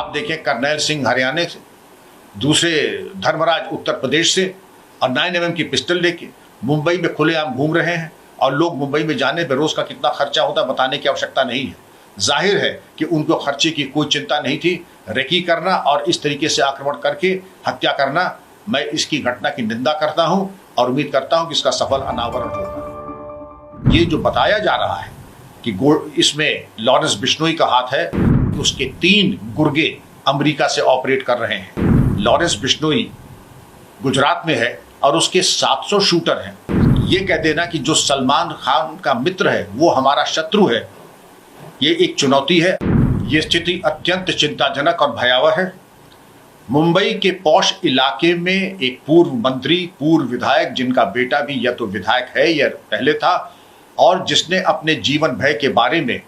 आप देखें करनैल सिंह हरियाणा से, दूसरे धर्मराज उत्तर प्रदेश से, और 9mm की पिस्टल लेके मुंबई में खुलेआम घूम रहे हैं। और लोग मुंबई में जाने पर रोज का कितना खर्चा होता बताने की आवश्यकता नहीं है। जाहिर है कि उनको खर्चे की कोई चिंता नहीं थी। रेकी करना और इस तरीके से आक्रमण करके हत्या करना, मैं इसकी घटना की निंदा करता हूं और उम्मीद करता हूं कि इसका सफल अनावरण होगा। ये जो बताया जा रहा है कि इसमें लॉरेंस बिश्नोई का हाथ है, उसके 3 गुर्गे अमेरिका से ऑपरेट कर रहे हैं। लॉरेंस बिश्नोई गुजरात में है और उसके 700 शूटर हैं। ये कह देना कि जो सलमान खान का मित्र है वो हमारा शत्रु है, ये एक चुनौती है। ये स्थिति अत्यंत चिंताजनक और भयावह है। मुंबई के पॉश इलाके में एक पूर्व मंत्री, पूर्व विधायक, जिनका बेटा भी या तो विधायक है या पहले था, और जिसने अपने जीवन भय के बारे में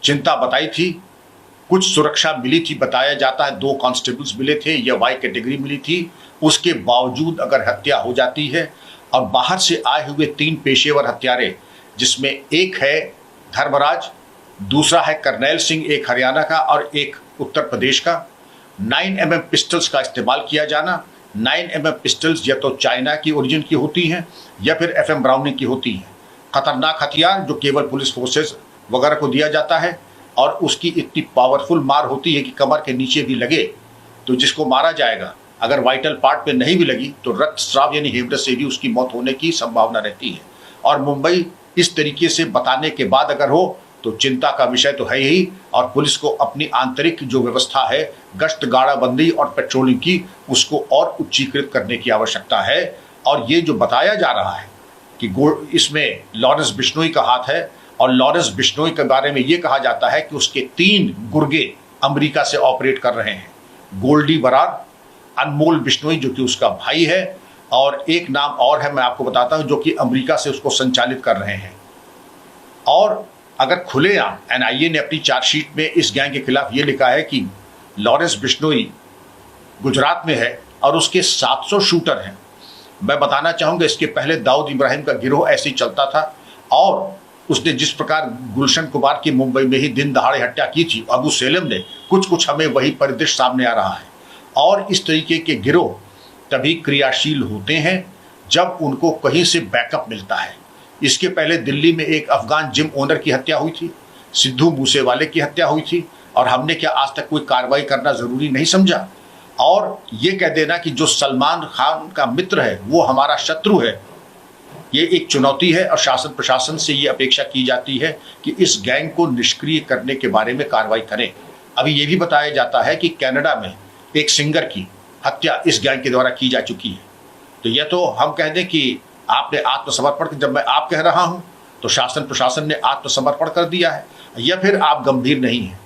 चिंता बताई थी। कुछ सुरक्षा मिली थी, बताया जाता है 2 कांस्टेबल्स मिले थे या वाई कैटेगरी मिली थी। उसके बावजूद अगर हत्या हो जाती है और बाहर से आए हुए 3 पेशेवर हत्यारे, जिसमें एक है धर्मराज, दूसरा है करनैल सिंह, एक हरियाणा का और एक उत्तर प्रदेश का, 9mm पिस्टल्स का इस्तेमाल किया जाना। 9mm पिस्टल्स या तो चाइना की ओरिजिन की होती हैं या फिर FM ब्राउनिंग की होती हैं। खतरनाक हथियार जो केवल पुलिस फोर्सेस वगैरह को दिया जाता है, और उसकी इतनी पावरफुल मार होती है कि कमर के नीचे भी लगे तो जिसको मारा जाएगा, अगर वाइटल पार्ट पे नहीं भी लगी तो रक्तस्राव यानी हेमरेज से भी उसकी मौत होने की संभावना रहती है। और मुंबई इस तरीके से बताने के बाद अगर हो तो चिंता का विषय तो है ही। और पुलिस को अपनी आंतरिक जो व्यवस्था है, गश्त गाड़ाबंदी और पेट्रोलिंग की, उसको और उच्चीकृत करने की आवश्यकता है। और ये जो बताया जा रहा है कि इसमें लॉरेंस बिश्नोई का हाथ है, और लॉरेंस बिश्नोई के बारे में ये कहा जाता है कि उसके 3 गुर्गे अमेरिका से ऑपरेट कर रहे हैं। गोल्डी बरार, अनमोल बिश्नोई जो कि उसका भाई है, और एक नाम और है मैं आपको बताता हूं जो कि अमेरिका से उसको संचालित कर रहे हैं। और अगर खुलेआम NIA ने अपनी चार्जशीट में इस गैंग के खिलाफ ये लिखा है कि लॉरेंस बिश्नोई गुजरात में है और उसके 700 शूटर हैं। मैं बताना चाहूँगा इसके पहले दाऊद इब्राहिम का गिरोह ऐसे ही चलता था, और उसने जिस प्रकार गुलशन कुमार की मुंबई में ही दिन दहाड़े हत्या की थी अबू सेलम ने, कुछ हमें वही परिदृश्य सामने आ रहा है। और इस तरीके के गिरोह तभी क्रियाशील होते हैं जब उनको कहीं से बैकअप मिलता है। इसके पहले दिल्ली में एक अफगान जिम ओनर की हत्या हुई थी, सिद्धू मूसेवाले की हत्या हुई थी, और हमने क्या आज तक कोई कार्रवाई करना जरूरी नहीं समझा। और ये कह देना कि जो सलमान खान का मित्र है वो हमारा शत्रु है, ये एक चुनौती है। और शासन प्रशासन से ये अपेक्षा की जाती है कि इस गैंग को निष्क्रिय करने के बारे में कार्रवाई करें। अभी ये भी बताया जाता है कि कनाडा में एक सिंगर की हत्या इस गैंग के द्वारा की जा चुकी है। तो यह तो हम कह दें कि आपने आत्मसमर्पण, जब मैं आप कह रहा हूं तो शासन प्रशासन ने आत्मसमर्पण कर दिया है, या फिर आप गंभीर नहीं हैं।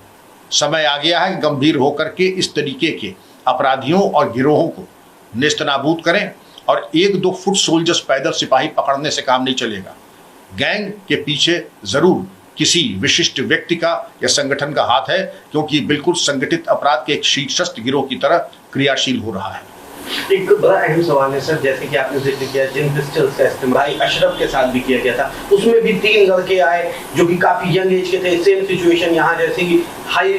समय आ गया है गंभीर होकर के इस तरीके के अपराधियों और गिरोहों को नेस्तनाबूद करें। और 1-2 फुट सोल्जर्स पैदल सिपाही पकड़ने से काम नहीं चलेगा। गैंग के पीछे जरूर किसी विशिष्ट व्यक्ति का या संगठन का हाथ है, क्योंकि बिल्कुल संगठित अपराध के एक शीर्षस्थ गिरोह की तरह क्रियाशील हो रहा है। एक बड़ा अहम सवाल है सर, जैसे कि आपने जिक्र किया जिन पिस्टल्स का इस्तेमाल अशरफ के साथ भी किया गया था, उसमें भी 3 लड़के आए जो कि काफी यंग एज के थे। सेम सिचुएशन यहाँ, जैसे कि हाई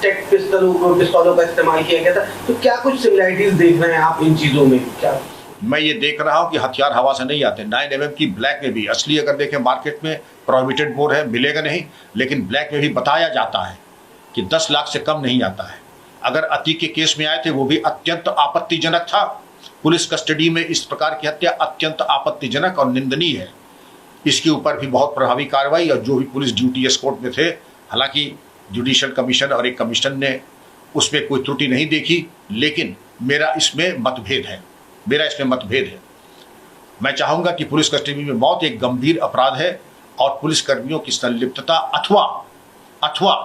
टेक पिस्तौलों का इस्तेमाल किया गया था। तो क्या कुछ सिमिलरिटीज देख रहे हैं आप इन चीजों में? क्या मैं ये देख रहा हूँ कि हथियार हवा से नहीं आते। 9mm की ब्लैक में भी, असली अगर देखें मार्केट में प्रोहिबिटेड मोड है, मिलेगा नहीं, लेकिन ब्लैक में भी बताया जाता है कि 10 लाख से कम नहीं आता है। अगर अतीक के केस में आए थे वो भी अत्यंत आपत्तिजनक था। पुलिस कस्टडी में इस प्रकार की हत्या अत्यंत आपत्तिजनक और निंदनीय है। इसके ऊपर भी बहुत प्रभावी कार्रवाई, और जो भी पुलिस ड्यूटी एस्कॉर्ट में थे, हालांकि जुडिशियल कमीशन और एक कमीशन ने उसमें कोई त्रुटि नहीं देखी, लेकिन मेरा इसमें मतभेद है। मैं चाहूँगा कि पुलिस कस्टडी में मौत एक गंभीर अपराध है, और पुलिस कर्मियों की संलिप्तता अथवा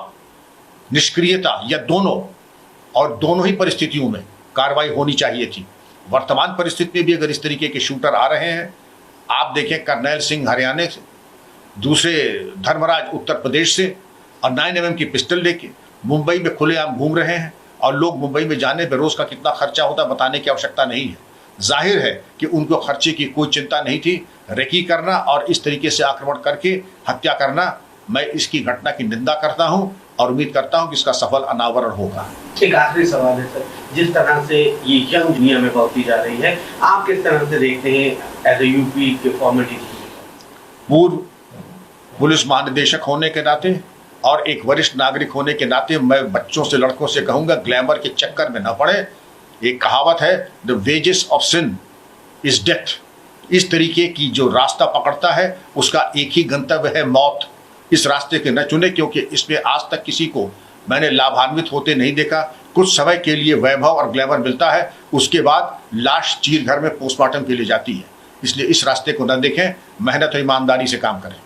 निष्क्रियता या दोनों ही परिस्थितियों में कार्रवाई होनी चाहिए थी। वर्तमान परिस्थिति में भी अगर इस तरीके के शूटर आ रहे हैं, आप देखें करनैल सिंह हरियाणा से, दूसरे धर्मराज उत्तर प्रदेश से, और 9mm की पिस्टल लेके मुंबई में खुलेआम घूम रहे हैं, और लोग मुंबई में जाने पर रोज का कितना खर्चा होता बताने की आवश्यकता नहीं है। जाहिर है कि उनको खर्चे की कोई चिंता नहीं थी। रेकी करना और इस तरीके से आक्रमण करके हत्या करना, मैं इसकी घटना की निंदा करता हूं और उम्मीद करता हूं कि इसका सफल अनावरण होगा। एक आखिरी सवाल है सर, जिस तरह से ये यंग दुनिया में बढ़ती जा रही है, आप किस तरह से देखते हैं एज ए यूपी के फॉर्मर डीजीपी? पूर्व पुलिस महानिदेशक होने के नाते और एक वरिष्ठ नागरिक होने के नाते मैं बच्चों से, लड़कों से कहूंगा, ग्लैमर के चक्कर में न पड़े। एक कहावत है, the wages of sin is death. इस तरीके की जो रास्ता पकड़ता है उसका एक ही गंतव्य है, मौत। इस रास्ते के न चुने, क्योंकि इसमें आज तक किसी को मैंने लाभान्वित होते नहीं देखा। कुछ समय के लिए वैभव और ग्लैमर मिलता है, उसके बाद लाश चीर घर में पोस्टमार्टम के लिए जाती है। इसलिए इस रास्ते को न देखें, मेहनत और ईमानदारी से काम करें।